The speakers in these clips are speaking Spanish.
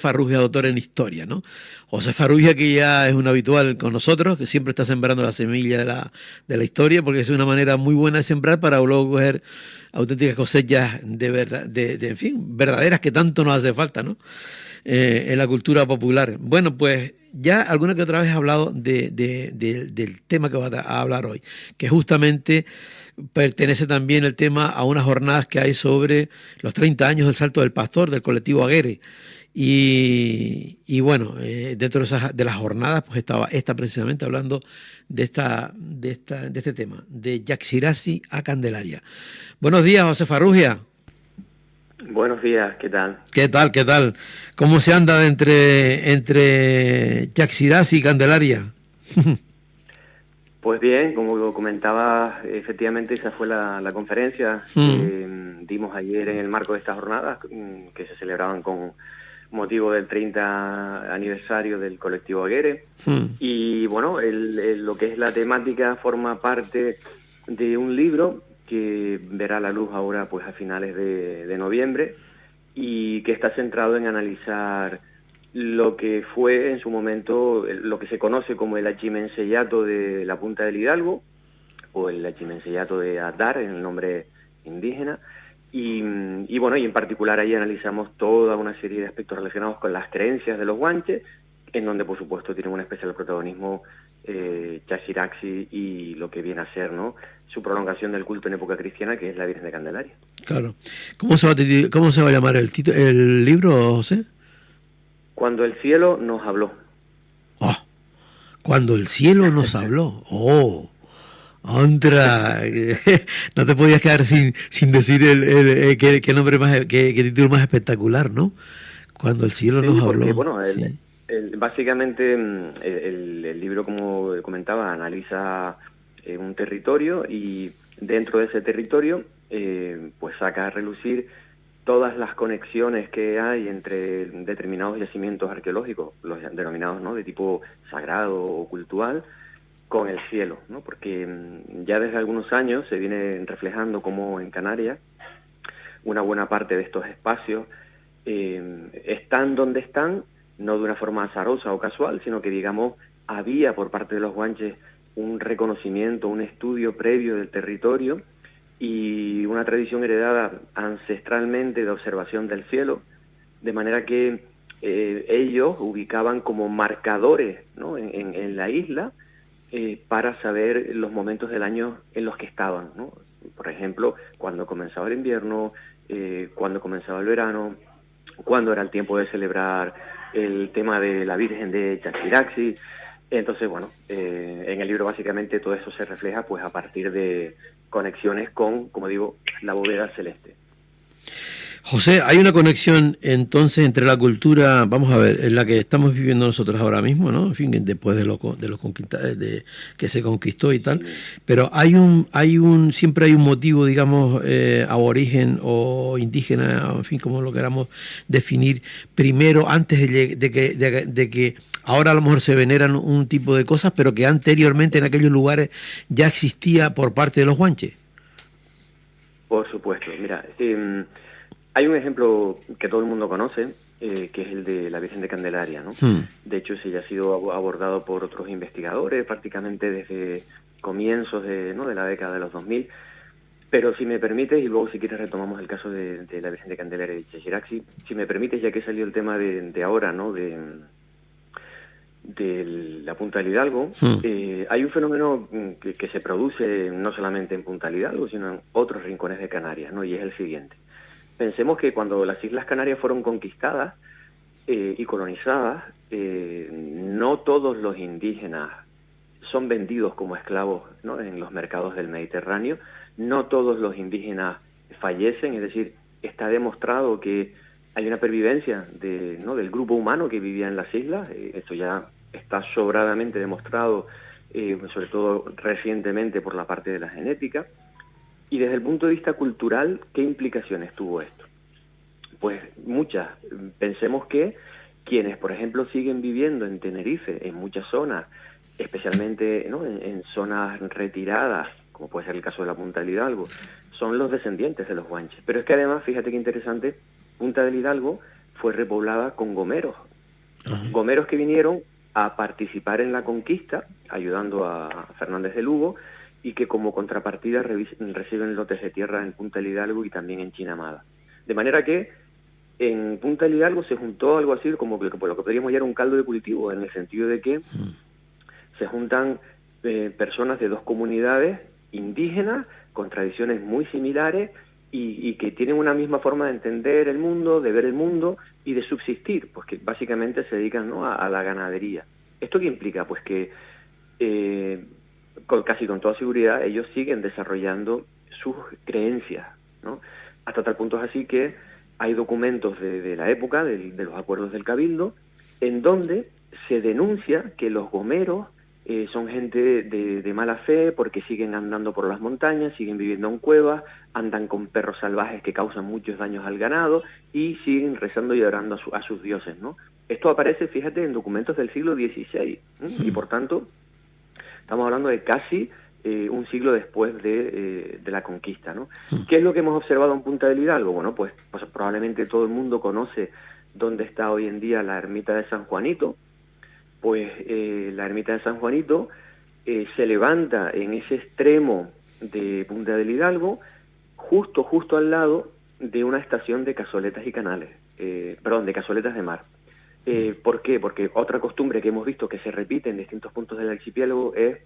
Farrugia, doctor en historia, ¿no? José Farrugia, que ya es un habitual con nosotros, que siempre está sembrando la semilla de la historia, porque es una manera muy buena de sembrar para luego coger auténticas cosechas de verdad, en fin, verdaderas que tanto nos hace falta, ¿no? En la cultura popular. Bueno, pues ya alguna que otra vez he hablado del tema que va a hablar hoy, que justamente pertenece también el tema a unas jornadas que hay sobre los 30 años del Salto del Pastor, del colectivo Aguere. Y bueno, dentro de las jornadas, pues estaba esta precisamente hablando de este tema, de Yaxirasi a Candelaria. Buenos días, José Farrugia. Buenos días, ¿qué tal? ¿Qué tal? ¿Qué tal? ¿Cómo se anda entre Yaxirasi y Candelaria? Pues bien, como comentaba, efectivamente esa fue la conferencia que dimos ayer en el marco de estas jornadas que se celebraban con motivo del 30 aniversario del colectivo Aguere. Y bueno, lo que es la temática forma parte de un libro que verá la luz ahora pues a finales de noviembre y que está centrado en analizar lo que fue en su momento lo que se conoce como el Achimenceyato de la Punta del Hidalgo, o el Achimenceyato de Adar, en el nombre indígena, y bueno, y en particular ahí analizamos toda una serie de aspectos relacionados con las creencias de los guanches, en donde por supuesto tienen un especial protagonismo Yaxiraxi y lo que viene a ser, ¿no?, su prolongación del culto en época cristiana, que es la Virgen de Candelaria. Claro. ¿Cómo se va a llamar el libro, José? Cuando el cielo nos habló. Oh, cuando el cielo nos habló. Oh, Andra, no te podías quedar sin decir qué nombre más, qué título más espectacular, ¿no? Cuando el cielo nos habló. Porque, bueno, Sí. básicamente el libro, como comentaba, analiza un territorio y dentro de ese territorio pues saca a relucir todas las conexiones que hay entre determinados yacimientos arqueológicos, los denominados, ¿no?, de tipo sagrado o cultural, con el cielo, ¿no? Porque ya desde algunos años se viene reflejando como en Canarias una buena parte de estos espacios están donde están, no de una forma azarosa o casual, sino que, digamos, había por parte de los guanches un reconocimiento, un estudio previo del territorio y una tradición heredada ancestralmente de observación del cielo, de manera que ellos ubicaban como marcadores, ¿no?, en la isla para saber los momentos del año en los que estaban, ¿no? Por ejemplo, cuando comenzaba el invierno, cuando comenzaba el verano, cuando era el tiempo de celebrar el tema de la Virgen de Yaxiraxi. Entonces, bueno, en el libro básicamente todo eso se refleja pues a partir de conexiones con, como digo, la bóveda celeste. José, hay una conexión entonces entre la cultura, vamos a ver, en la que estamos viviendo nosotros ahora mismo, ¿no? En fin, después de los de que se conquistó y tal, pero siempre hay un motivo, digamos, aborigen o indígena, en fin, como lo queramos definir, primero, antes de que ahora a lo mejor se veneran un tipo de cosas, pero que anteriormente en aquellos lugares ya existía por parte de los guanches. Por supuesto, mira, hay un ejemplo que todo el mundo conoce, que es el de la Virgen de Candelaria, ¿no? De hecho, ese ya ha sido abordado por otros investigadores prácticamente desde comienzos de la década de los 2000. Pero si me permites, y luego si quieres retomamos el caso de la Virgen de Candelaria y Yaxiraxi, si me permites, ya que salió el tema de ahora, ¿no?, de la Punta del Hidalgo, hay un fenómeno que se produce no solamente en Punta del Hidalgo, sino en otros rincones de Canarias, ¿no? Y es el siguiente. Pensemos que cuando las Islas Canarias fueron conquistadas y colonizadas, no todos los indígenas son vendidos como esclavos, ¿no?, en los mercados del Mediterráneo, no todos los indígenas fallecen, es decir, está demostrado que hay una pervivencia del grupo humano que vivía en las islas, esto ya está sobradamente demostrado, sobre todo recientemente por la parte de la genética. Y desde el punto de vista cultural, ¿qué implicaciones tuvo esto? Pues muchas. Pensemos que quienes, por ejemplo, siguen viviendo en Tenerife, en muchas zonas, especialmente, ¿no?, en zonas retiradas, como puede ser el caso de la Punta del Hidalgo, son los descendientes de los guanches. Pero es que además, fíjate qué interesante, Punta del Hidalgo fue repoblada con gomeros. Ajá. Gomeros que vinieron a participar en la conquista, ayudando a Fernández de Lugo, y que como contrapartida reciben lotes de tierra en Punta del Hidalgo y también en Chinamada. De manera que en Punta del Hidalgo se juntó algo así como que lo que podríamos llamar un caldo de cultivo, en el sentido de que se juntan personas de dos comunidades indígenas con tradiciones muy similares y que tienen una misma forma de entender el mundo, de ver el mundo y de subsistir, pues que básicamente se dedican, ¿no?, a la ganadería. ¿Esto qué implica? Pues que casi con toda seguridad ellos siguen desarrollando sus creencias, ¿no? Hasta tal punto es así que hay documentos de la época, de los acuerdos del Cabildo, en donde se denuncia que los gomeros son gente de mala fe porque siguen andando por las montañas, siguen viviendo en cuevas, andan con perros salvajes que causan muchos daños al ganado y siguen rezando y orando a sus dioses, ¿no? Esto aparece, fíjate, en documentos del siglo XVI, y por tanto estamos hablando de casi un siglo después de la conquista, ¿no? ¿Qué es lo que hemos observado en Punta del Hidalgo? Bueno, pues probablemente todo el mundo conoce dónde está hoy en día la ermita de San Juanito. Pues la ermita de San Juanito se levanta en ese extremo de Punta del Hidalgo, justo al lado de una estación de cazoletas y canales, de cazoletas de mar. ¿Por qué? Porque otra costumbre que hemos visto que se repite en distintos puntos del archipiélago es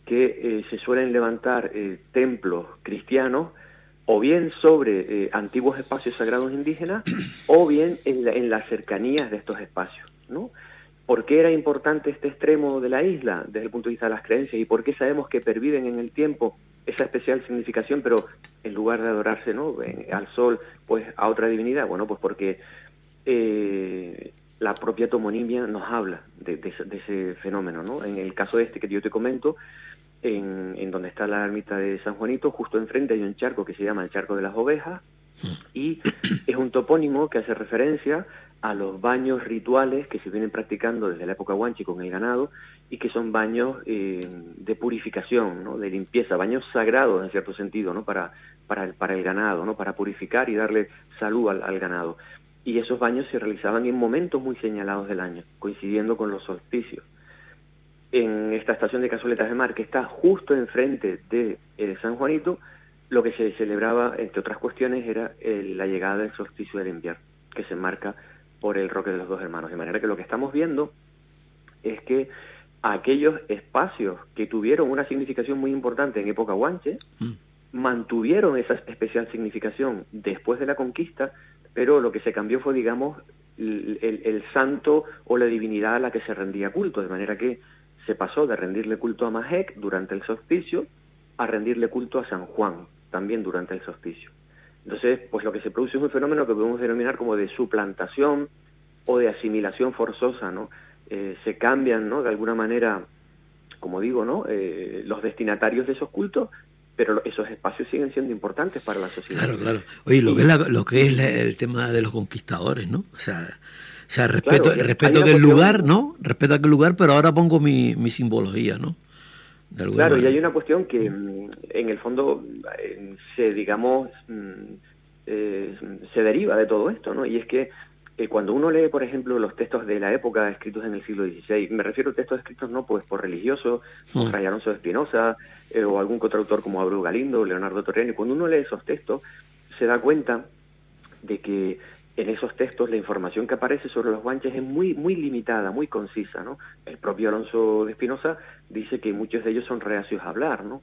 que se suelen levantar templos cristianos o bien sobre antiguos espacios sagrados indígenas o bien en las cercanías de estos espacios, ¿no? ¿Por qué era importante este extremo de la isla desde el punto de vista de las creencias y por qué sabemos que perviven en el tiempo esa especial significación, pero en lugar de adorarse, ¿no?, al sol, pues a otra divinidad? Bueno, pues porque la propia toponimia nos habla de ese fenómeno, ¿no? En el caso este que yo te comento, en donde está la ermita de San Juanito, justo enfrente hay un charco que se llama el Charco de las Ovejas, y es un topónimo que hace referencia a los baños rituales que se vienen practicando desde la época guanche con el ganado y que son baños de purificación, ¿no?, de limpieza, baños sagrados en cierto sentido, ¿no?, para el ganado, ¿no?, para purificar y darle salud al ganado. Y esos baños se realizaban en momentos muy señalados del año, coincidiendo con los solsticios. En esta estación de cazoletas de mar, que está justo enfrente de San Juanito, lo que se celebraba, entre otras cuestiones, era la llegada del solsticio del invierno, que se marca por el Roque de los Dos Hermanos. De manera que lo que estamos viendo es que aquellos espacios que tuvieron una significación muy importante en época guanche, mantuvieron esa especial significación después de la conquista, pero lo que se cambió fue, digamos, el santo o la divinidad a la que se rendía culto, de manera que se pasó de rendirle culto a Majek durante el solsticio a rendirle culto a San Juan, también durante el solsticio. Entonces, pues lo que se produce es un fenómeno que podemos denominar como de suplantación o de asimilación forzosa, ¿no? Se cambian, ¿no?, de alguna manera, como digo, ¿no?, los destinatarios de esos cultos, pero esos espacios siguen siendo importantes para la sociedad. Claro, claro. Oye, lo que es el tema de los conquistadores, ¿no? O sea respeto aquel lugar, ¿no? Respeto aquel lugar, pero ahora pongo mi simbología, ¿no? Claro, y hay una cuestión que en el fondo se deriva de todo esto, ¿no? Y es que cuando uno lee, por ejemplo, los textos de la época escritos en el siglo XVI, me refiero a textos escritos no pues por religiosos, como Fray Alonso de Espinosa, o algún otro autor como Abreu Galindo, Leonardo Torriani, cuando uno lee esos textos se da cuenta de que en esos textos la información que aparece sobre los guanches es muy limitada, muy concisa, ¿no? El propio Alonso de Espinosa dice que muchos de ellos son reacios a hablar, ¿no?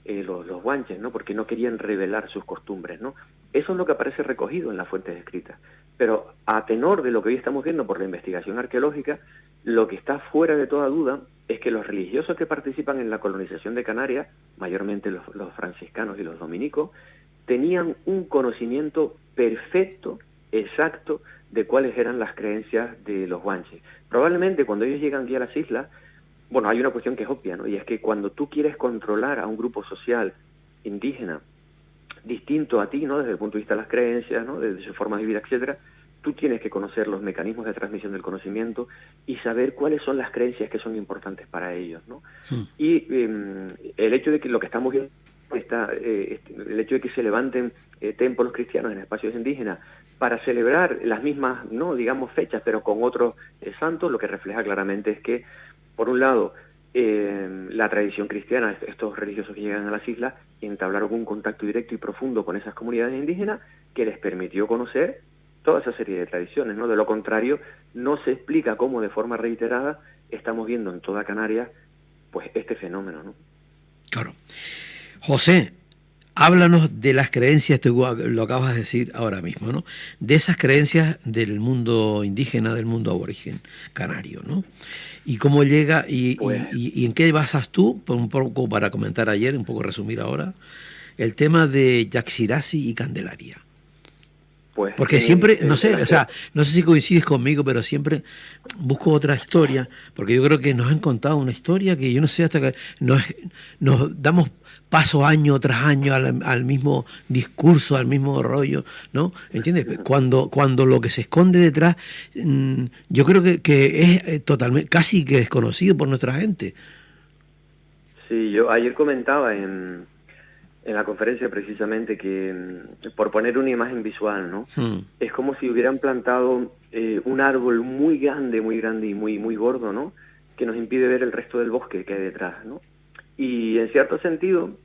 Los guanches, ¿no?, porque no querían revelar sus costumbres, ¿no? Eso es lo que aparece recogido en las fuentes escritas. Pero a tenor de lo que hoy estamos viendo por la investigación arqueológica, lo que está fuera de toda duda es que los religiosos que participan en la colonización de Canarias, mayormente los franciscanos y los dominicos, tenían un conocimiento perfecto, exacto, de cuáles eran las creencias de los guanches. Probablemente cuando ellos llegan aquí a las islas, bueno, hay una cuestión que es obvia, ¿no? Y es que cuando tú quieres controlar a un grupo social indígena distinto a ti, ¿no?, desde el punto de vista de las creencias, ¿no?, de su forma de vida, etcétera, tú tienes que conocer los mecanismos de transmisión del conocimiento y saber cuáles son las creencias que son importantes para ellos, ¿no? Sí. Y el hecho de que lo que estamos viendo el hecho de que se levanten templos cristianos en espacios indígenas para celebrar las mismas, no digamos fechas, pero con otros santos, lo que refleja claramente es que, por un lado, la tradición cristiana, estos religiosos que llegan a las islas, entablaron un contacto directo y profundo con esas comunidades indígenas que les permitió conocer toda esa serie de tradiciones, ¿no? De lo contrario, no se explica cómo de forma reiterada estamos viendo en toda Canarias pues este fenómeno, ¿no? Claro. José, háblanos de las creencias, tú lo acabas de decir ahora mismo, ¿no? De esas creencias del mundo indígena, del mundo aborigen canario, ¿no? Y cómo llega Pues, y en qué basas tú, por un poco para comentar ayer, un poco resumir ahora, el tema de Yaxirasi y Candelaria. pues Porque siempre, no sé, o las sea, no sé si coincides conmigo, pero siempre busco otra historia, porque yo creo que nos han contado una historia que yo no sé hasta que nos damos paso año tras año al mismo discurso, al mismo rollo, ¿no? ¿Entiendes? Cuando lo que se esconde detrás, yo creo que es totalmente, casi que desconocido por nuestra gente. Sí, yo ayer comentaba en la conferencia precisamente que, por poner una imagen visual, ¿no? Hmm. Es como si hubieran plantado un árbol muy grande y muy gordo, ¿no? Que nos impide ver el resto del bosque que hay detrás, ¿no? Y en cierto sentido,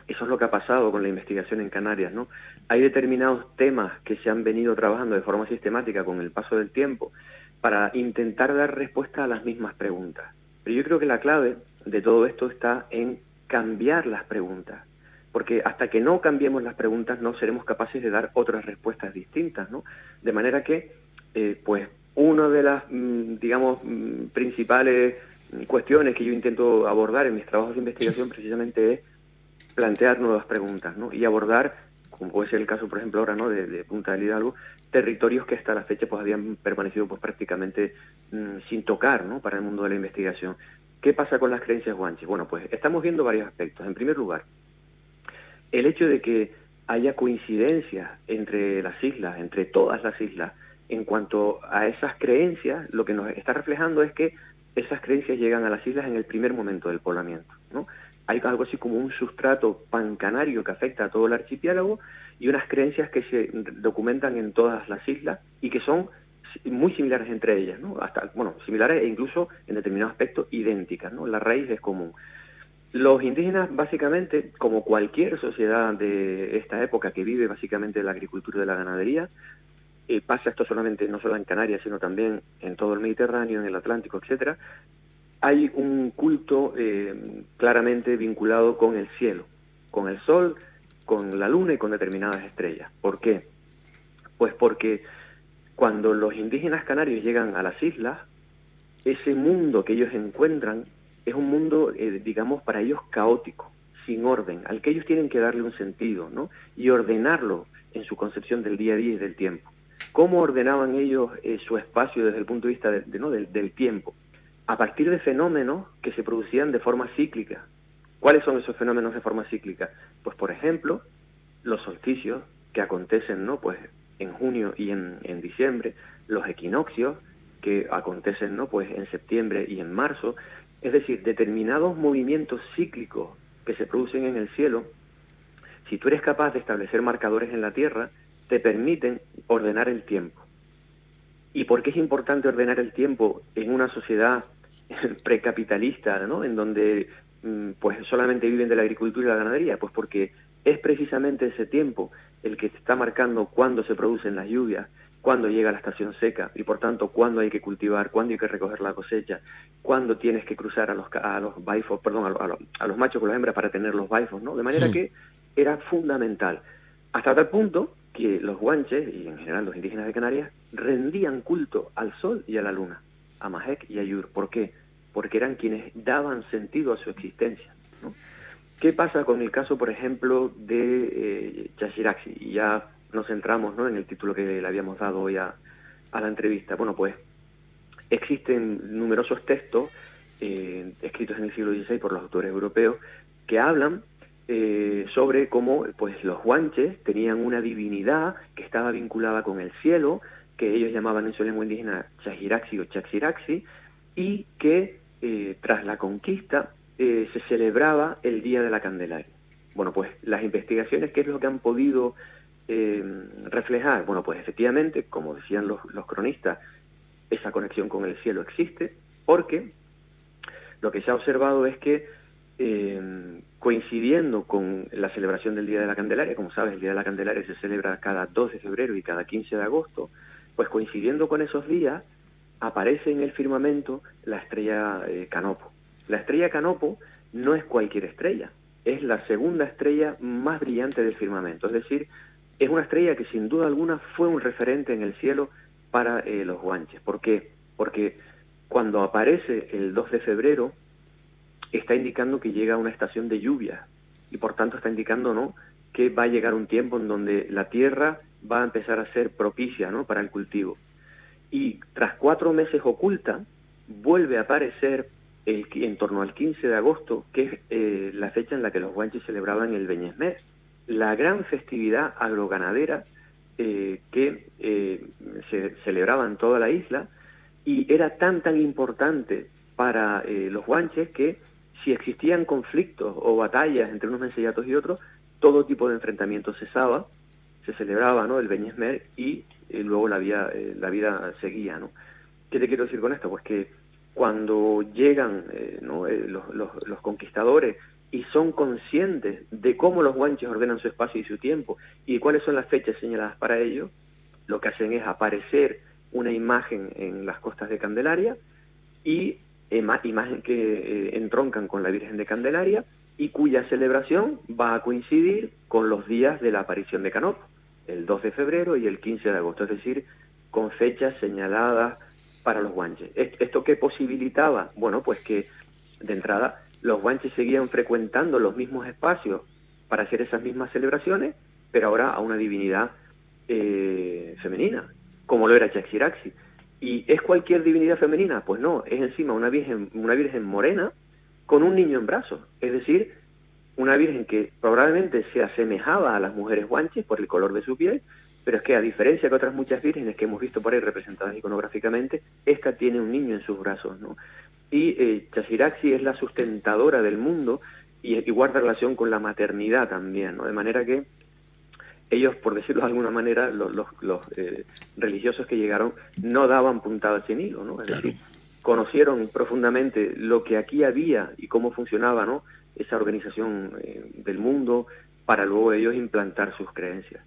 eso es lo que ha pasado con la investigación en Canarias, ¿no? Hay determinados temas que se han venido trabajando de forma sistemática con el paso del tiempo para intentar dar respuesta a las mismas preguntas. Pero yo creo que la clave de todo esto está en cambiar las preguntas, porque hasta que no cambiemos las preguntas no seremos capaces de dar otras respuestas distintas, ¿no? De manera que, pues, una de las, digamos, principales cuestiones que yo intento abordar en mis trabajos de investigación precisamente es plantear nuevas preguntas, ¿no? Y abordar, como puede ser el caso, por ejemplo, ahora, ¿no? de Punta del Hidalgo, territorios que hasta la fecha pues habían permanecido pues prácticamente sin tocar, ¿no? Para el mundo de la investigación. ¿Qué pasa con las creencias guanches? Bueno, pues estamos viendo varios aspectos. En primer lugar, el hecho de que haya coincidencias entre las islas, entre todas las islas, en cuanto a esas creencias, lo que nos está reflejando es que esas creencias llegan a las islas en el primer momento del poblamiento, ¿no? Hay algo así como un sustrato pancanario que afecta a todo el archipiélago y unas creencias que se documentan en todas las islas y que son muy similares entre ellas, ¿no? Hasta, bueno, similares e incluso en determinados aspectos idénticas, ¿no? La raíz es común. Los indígenas, básicamente, como cualquier sociedad de esta época que vive básicamente de la agricultura y de la ganadería, pasa esto solamente, no solo en Canarias, sino también en todo el Mediterráneo, en el Atlántico, etcétera, hay un culto claramente vinculado con el cielo, con el sol, con la luna y con determinadas estrellas. ¿Por qué? Pues porque cuando los indígenas canarios llegan a las islas, ese mundo que ellos encuentran es un mundo, digamos, para ellos caótico, sin orden, al que ellos tienen que darle un sentido, ¿no? Y ordenarlo en su concepción del día a día y del tiempo. ¿Cómo ordenaban ellos su espacio desde el punto de vista ¿no? del tiempo? A partir de fenómenos que se producían de forma cíclica. ¿Cuáles son esos fenómenos de forma cíclica? Pues, por ejemplo, los solsticios que acontecen, ¿no? Pues en junio y en diciembre, los equinoccios que acontecen, ¿no? Pues en septiembre y en marzo, es decir, determinados movimientos cíclicos que se producen en el cielo. Si tú eres capaz de establecer marcadores en la Tierra, te permiten ordenar el tiempo. ¿Y por qué es importante ordenar el tiempo en una sociedad precapitalista, ¿no? En donde pues solamente viven de la agricultura y la ganadería? Pues porque es precisamente ese tiempo el que está marcando cuándo se producen las lluvias, cuándo llega la estación seca y por tanto cuándo hay que cultivar, cuándo hay que recoger la cosecha, cuándo tienes que cruzar a los baifos, perdón, a los machos con las hembras para tener los baifos, ¿no? De manera que era fundamental. Hasta tal punto que los guanches, y en general los indígenas de Canarias, rendían culto al sol y a la luna, a Mahek y a Yur. ¿Por qué? Porque eran quienes daban sentido a su existencia, ¿no? ¿Qué pasa con el caso, por ejemplo, de Yaxiraxi? Y ya nos centramos, ¿no? En el título que le habíamos dado hoy a la entrevista. Bueno, pues existen numerosos textos escritos en el siglo XVI por los autores europeos que hablan sobre cómo pues los guanches tenían una divinidad que estaba vinculada con el cielo, que ellos llamaban en su lengua indígena Chajiraxi o Chaxiraxi, y que tras la conquista se celebraba el Día de la Candelaria. Bueno, pues las investigaciones, ¿qué es lo que han podido reflejar, bueno, pues efectivamente, como decían los cronistas, esa conexión con el cielo existe, porque lo que se ha observado es que coincidiendo con la celebración del Día de la Candelaria, como sabes, el Día de la Candelaria se celebra cada 2 de febrero y cada 15 de agosto, pues coincidiendo con esos días, aparece en el firmamento la estrella Canopo. La estrella Canopo no es cualquier estrella, es la segunda estrella más brillante del firmamento, es decir, es una estrella que sin duda alguna fue un referente en el cielo para los guanches. ¿Por qué? Porque cuando aparece el 2 de febrero, está indicando que llega una estación de lluvia y por tanto está indicando, ¿no?, que va a llegar un tiempo en donde la tierra va a empezar a ser propicia, ¿no?, para el cultivo. Y tras 4 meses oculta, vuelve a aparecer en torno al 15 de agosto, que es la fecha en la que los guanches celebraban el Beñesmer, la gran festividad agroganadera que se celebraba en toda la isla, y era tan importante para los guanches que si existían conflictos o batallas entre unos mencellatos y otros, todo tipo de enfrentamiento cesaba, se celebraba, ¿no?, el Beñesmer y luego la vida seguía, ¿no? ¿Qué te quiero decir con esto? Pues que cuando llegan los conquistadores y son conscientes de cómo los guanches ordenan su espacio y su tiempo y cuáles son las fechas señaladas para ello, lo que hacen es aparecer una imagen en las costas de Candelaria y imagen que entroncan con la Virgen de Candelaria y cuya celebración va a coincidir con los días de la aparición de Canopo, el 2 de febrero y el 15 de agosto, es decir, con fechas señaladas para los guanches. ¿Esto qué posibilitaba? Bueno, pues que de entrada los guanches seguían frecuentando los mismos espacios para hacer esas mismas celebraciones, pero ahora a una divinidad femenina, como lo era Chaxiraxi. ¿Y es cualquier divinidad femenina? Pues no, es encima una virgen morena con un niño en brazos, es decir, una virgen que probablemente se asemejaba a las mujeres guanches por el color de su piel, pero es que a diferencia de otras muchas vírgenes que hemos visto por ahí representadas iconográficamente, esta tiene un niño en sus brazos, ¿no? Y Chaxiraxi es la sustentadora del mundo y guarda relación con la maternidad también, ¿no? De manera que ellos, por decirlo de alguna manera, los religiosos que llegaron no daban puntadas sin hilo, ¿no? Es decir, conocieron profundamente lo que aquí había y cómo funcionaba, ¿no?, esa organización del mundo para luego ellos implantar sus creencias.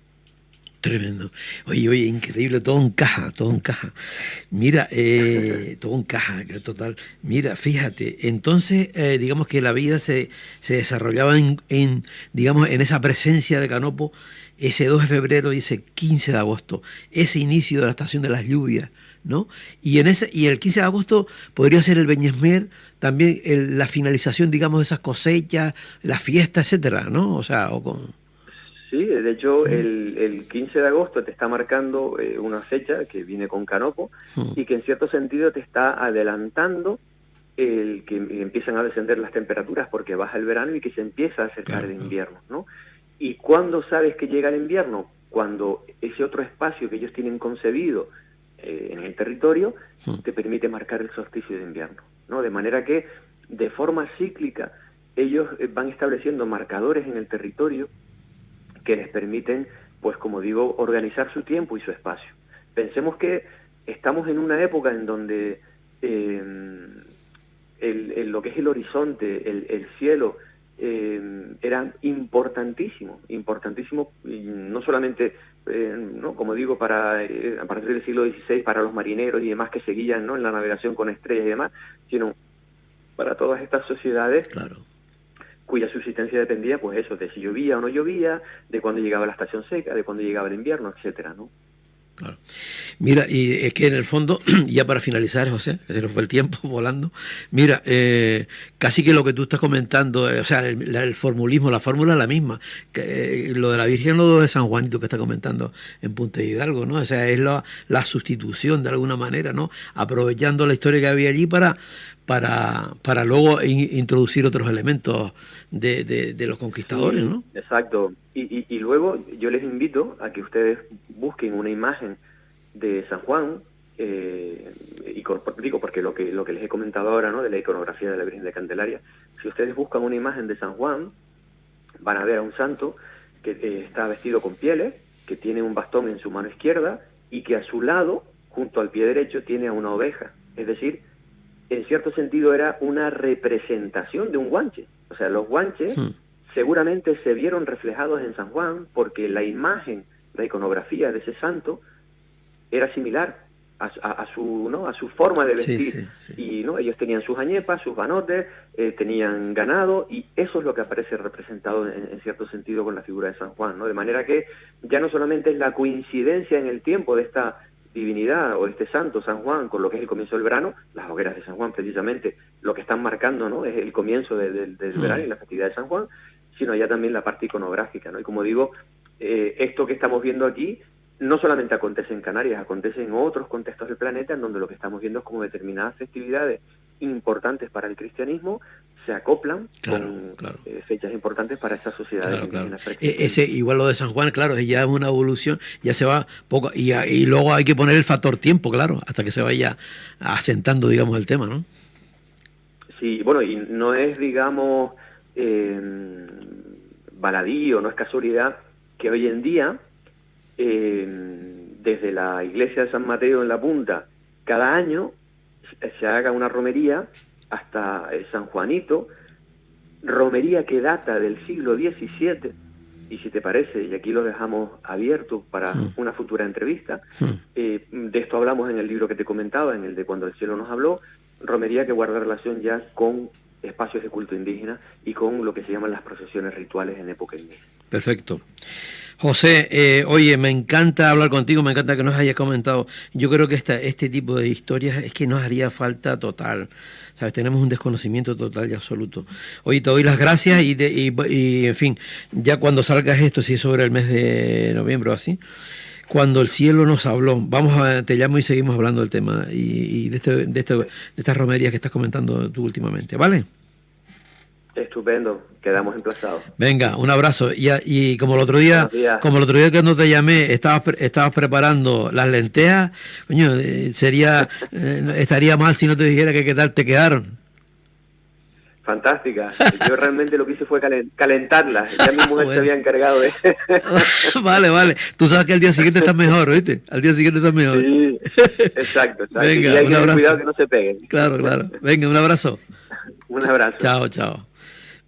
Tremendo. Oye, increíble, todo encaja, todo encaja. Mira, todo encaja, total. Mira, fíjate, entonces, digamos que la vida se desarrollaba digamos, en esa presencia de Canopo, ese 2 de febrero y ese 15 de agosto, ese inicio de la estación de las lluvias, ¿no? Y el 15 de agosto podría ser el Beñesmer, también la finalización, digamos, de esas cosechas, la fiesta, etcétera, ¿no? O sea, Sí, de hecho, el 15 de agosto te está marcando una fecha que viene con Canopo y que en cierto sentido te está adelantando el que empiezan a descender las temperaturas porque baja el verano y que se empieza a acercar el invierno, ¿no? ¿Y cuándo sabes que llega el invierno? Cuando ese otro espacio que ellos tienen concebido en el territorio te permite marcar el solsticio de invierno, ¿no? De manera que, de forma cíclica, ellos van estableciendo marcadores en el territorio que les permiten, pues como digo, organizar su tiempo y su espacio. Pensemos que estamos en una época en donde lo que es el horizonte, el cielo, era importantísimo, y no solamente, ¿no?, como digo, a partir del siglo XVI, para los marineros y demás que seguían, ¿no?, en la navegación con estrellas y demás, sino para todas estas sociedades, claro, cuya subsistencia dependía, pues eso, de si llovía o no llovía, de cuándo llegaba la estación seca, de cuándo llegaba el invierno, etcétera, ¿no? Claro. Mira, y es que en el fondo, ya para finalizar, José, que se nos fue el tiempo volando, mira, casi que lo que tú estás comentando, o sea, el formulismo, la fórmula es la misma, que, lo de la Virgen, lo de San Juanito que está comentando en Punta Hidalgo, ¿no? O sea, es la sustitución de alguna manera, ¿no? Aprovechando la historia que había allí para luego introducir otros elementos de los conquistadores, ¿no? Exacto. Y luego yo les invito a que ustedes busquen una imagen de San Juan, digo, porque lo que les he comentado ahora, ¿no?, de la iconografía de la Virgen de Candelaria, si ustedes buscan una imagen de San Juan, van a ver a un santo que está vestido con pieles, que tiene un bastón en su mano izquierda y que a su lado, junto al pie derecho, tiene a una oveja. Es decir, en cierto sentido era una representación de un guanche. O sea, los guanches seguramente se vieron reflejados en San Juan porque la imagen, la iconografía de ese santo era similar a su forma de vestir. Y ¿no? Ellos tenían sus añepas, sus banotes, tenían ganado, y eso es lo que aparece representado en cierto sentido con la figura de San Juan, ¿no? De manera que ya no solamente es la coincidencia en el tiempo de esta divinidad o este santo San Juan con lo que es el comienzo del verano, las hogueras de San Juan precisamente lo que están marcando, ¿no? Es el comienzo del verano y la festividad de San Juan, sino ya también la parte iconográfica, ¿no? Y como digo, esto que estamos viendo aquí no solamente acontece en Canarias, acontece en otros contextos del planeta, en donde lo que estamos viendo es como determinadas festividades importantes para el cristianismo se acoplan con fechas importantes para esas sociedades indígenas. Ese, igual lo de San Juan, claro, ya es una evolución, ya se va poco, y luego hay que poner el factor tiempo, claro, hasta que se vaya asentando, digamos, el tema, ¿no? Sí, bueno, y no es, digamos, baladí, no es casualidad que hoy en día desde la iglesia de San Mateo en la Punta, cada año se haga una romería hasta San Juanito, romería que data del siglo XVII, y si te parece, y aquí lo dejamos abierto para una futura entrevista, de esto hablamos en el libro que te comentaba, en el de Cuando el cielo nos habló, romería que guarda relación ya con espacios de culto indígena y con lo que se llaman las procesiones rituales en época indígena. Perfecto. José, oye, me encanta hablar contigo, me encanta que nos hayas comentado. Yo creo que este tipo de historias es que nos haría falta total, ¿sabes? Tenemos un desconocimiento total y absoluto. Oye, te doy las gracias y en fin, ya cuando salgas esto, si es sobre el mes de noviembre o así, Cuando el cielo nos habló, te llamo y seguimos hablando del tema y de estas romerías que estás comentando tú últimamente, ¿vale? Estupendo, quedamos emplazados. Venga, un abrazo. Y como el otro día que no te llamé, estabas preparando las lentejas, coño, estaría mal si no te dijera que qué tal te quedaron. Fantástica. Yo realmente lo que hice fue calentarlas. Ya mi mujer se había encargado de... Vale. Tú sabes que al día siguiente estás mejor, ¿oíste? Al día siguiente estás mejor. Sí, exacto. Venga, y hay un abrazo. Cuidado que no se peguen. Claro. Venga, un abrazo. Un abrazo. Chao.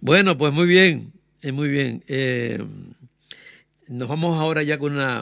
Bueno, pues muy bien. Nos vamos ahora ya con una...